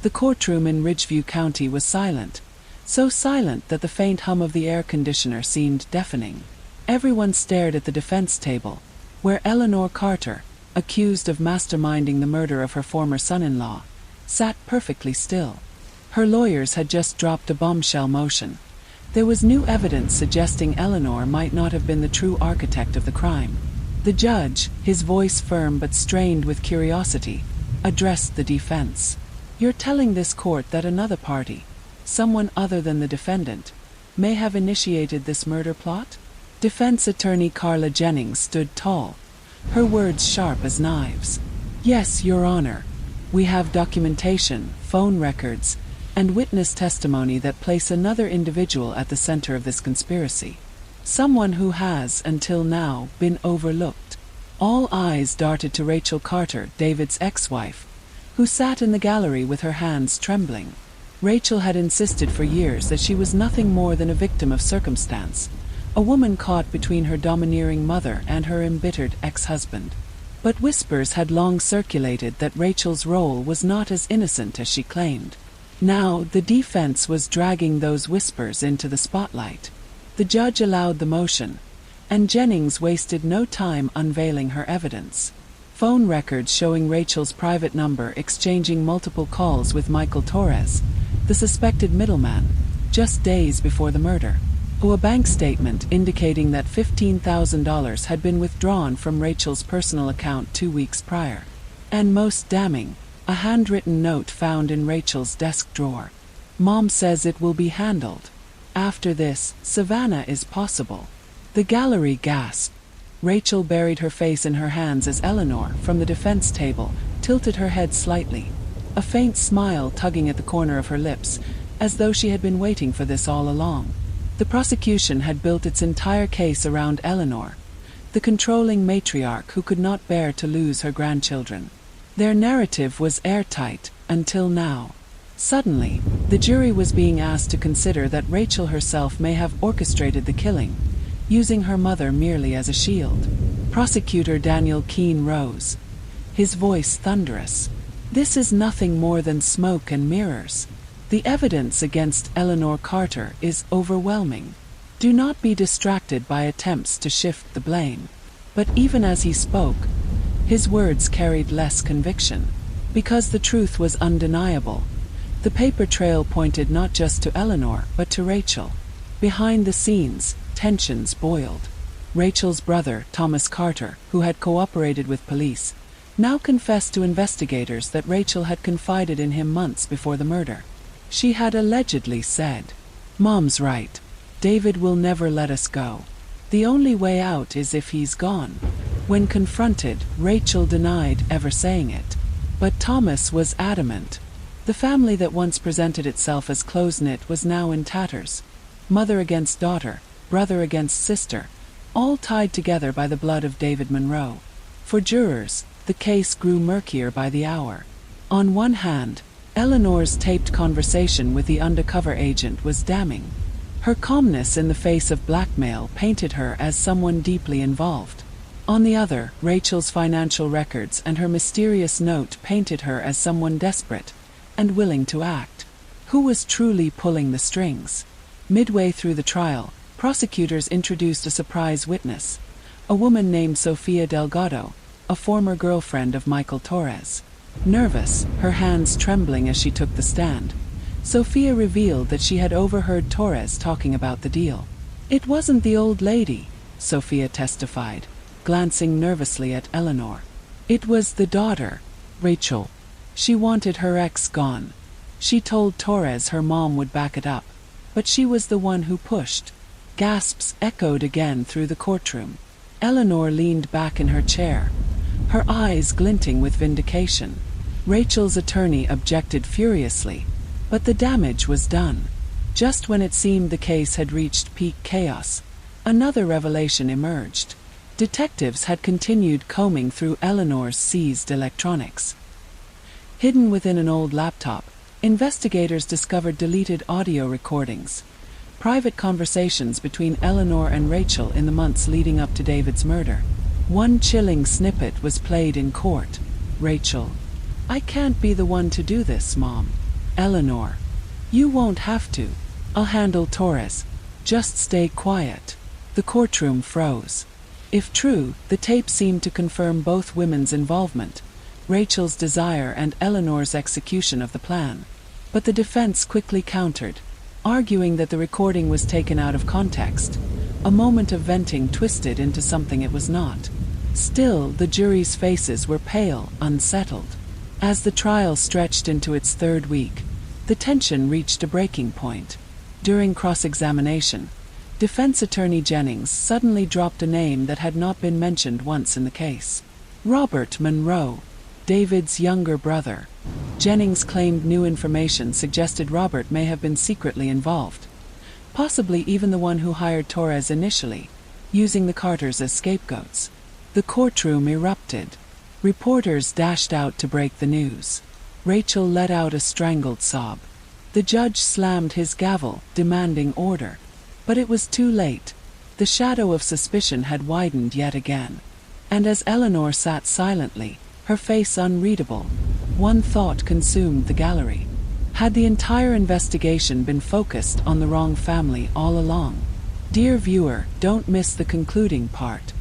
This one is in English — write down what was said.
The courtroom in Ridgeview County was silent, so silent that the faint hum of the air conditioner seemed deafening. Everyone stared at the defense table, where Eleanor Carter, accused of masterminding the murder of her former son-in-law, sat perfectly still. Her lawyers had just dropped a bombshell motion. There was new evidence suggesting Eleanor might not have been the true architect of the crime. The judge, his voice firm but strained with curiosity, addressed the defense. "You're telling this court that another party, someone other than the defendant, may have initiated this murder plot?" Defense attorney Carla Jennings stood tall, her words sharp as knives. "Yes, Your Honor. We have documentation, phone records, and witness testimony that place another individual at the center of this conspiracy. Someone who has, until now, been overlooked." All eyes darted to Rachel Carter, David's ex-wife, who sat in the gallery with her hands trembling. Rachel had insisted for years that she was nothing more than a victim of circumstance, a woman caught between her domineering mother and her embittered ex-husband. But whispers had long circulated that Rachel's role was not as innocent as she claimed. Now, the defense was dragging those whispers into the spotlight. The judge allowed the motion, and Jennings wasted no time unveiling her evidence. Phone records showing Rachel's private number exchanging multiple calls with Michael Torres, the suspected middleman, just days before the murder. A bank statement indicating that $15,000 had been withdrawn from Rachel's personal account 2 weeks prior. And most damning, a handwritten note found in Rachel's desk drawer. "Mom says it will be handled. After this, Savannah is possible." The gallery gasped. Rachel buried her face in her hands as Eleanor, from the defense table, tilted her head slightly, a faint smile tugging at the corner of her lips, as though she had been waiting for this all along. The prosecution had built its entire case around Eleanor, the controlling matriarch who could not bear to lose her grandchildren. Their narrative was airtight, until now. Suddenly, the jury was being asked to consider that Rachel herself may have orchestrated the killing, using her mother merely as a shield. Prosecutor Daniel Keene rose, his voice thunderous. "This is nothing more than smoke and mirrors. The evidence against Eleanor Carter is overwhelming. Do not be distracted by attempts to shift the blame." But even as he spoke, his words carried less conviction, because the truth was undeniable. The paper trail pointed not just to Eleanor, but to Rachel. Behind the scenes, tensions boiled. Rachel's brother, Thomas Carter, who had cooperated with police, now confessed to investigators that Rachel had confided in him months before the murder. She had allegedly said, "Mom's right. David will never let us go. The only way out is if he's gone." When confronted, Rachel denied ever saying it. But Thomas was adamant. The family that once presented itself as close-knit was now in tatters. Mother against daughter, brother against sister, all tied together by the blood of David Monroe. For jurors, the case grew murkier by the hour. On one hand, Eleanor's taped conversation with the undercover agent was damning. Her calmness in the face of blackmail painted her as someone deeply involved. On the other, Rachel's financial records and her mysterious note painted her as someone desperate and willing to act. Who was truly pulling the strings? Midway through the trial, prosecutors introduced a surprise witness, a woman named Sofia Delgado, a former girlfriend of Michael Torres. Nervous, her hands trembling as she took the stand, Sofia revealed that she had overheard Torres talking about the deal. "It wasn't the old lady," Sofia testified, glancing nervously at Eleanor. "It was the daughter, Rachel. She wanted her ex gone. She told Torres her mom would back it up, but she was the one who pushed." Gasps echoed again through the courtroom. Eleanor leaned back in her chair, her eyes glinting with vindication. Rachel's attorney objected furiously, but the damage was done. Just when it seemed the case had reached peak chaos, another revelation emerged. Detectives had continued combing through Eleanor's seized electronics. Hidden within an old laptop, investigators discovered deleted audio recordings, private conversations between Eleanor and Rachel in the months leading up to David's murder. One chilling snippet was played in court. "Rachel, I can't be the one to do this, Mom. Eleanor. You won't have to. I'll handle Torres. Just stay quiet. The courtroom froze. If true, the tape seemed to confirm both women's involvement, Rachel's desire and Eleanor's execution of the plan. But the defense quickly countered, arguing that the recording was taken out of context. A moment of venting twisted into something it was not. Still, the jury's faces were pale, unsettled. As the trial stretched into its third week, the tension reached a breaking point. During cross-examination, defense attorney Jennings suddenly dropped a name that had not been mentioned once in the case. Robert Monroe, David's younger brother. Jennings claimed new information suggested Robert may have been secretly involved, possibly even the one who hired Torres initially, using the Carters as scapegoats. The courtroom erupted. Reporters dashed out to break the news. Rachel let out a strangled sob. The judge slammed his gavel, demanding order. But it was too late. The shadow of suspicion had widened yet again. And as Eleanor sat silently, her face unreadable, one thought consumed the gallery. Had the entire investigation been focused on the wrong family all along? Dear viewer, don't miss the concluding part.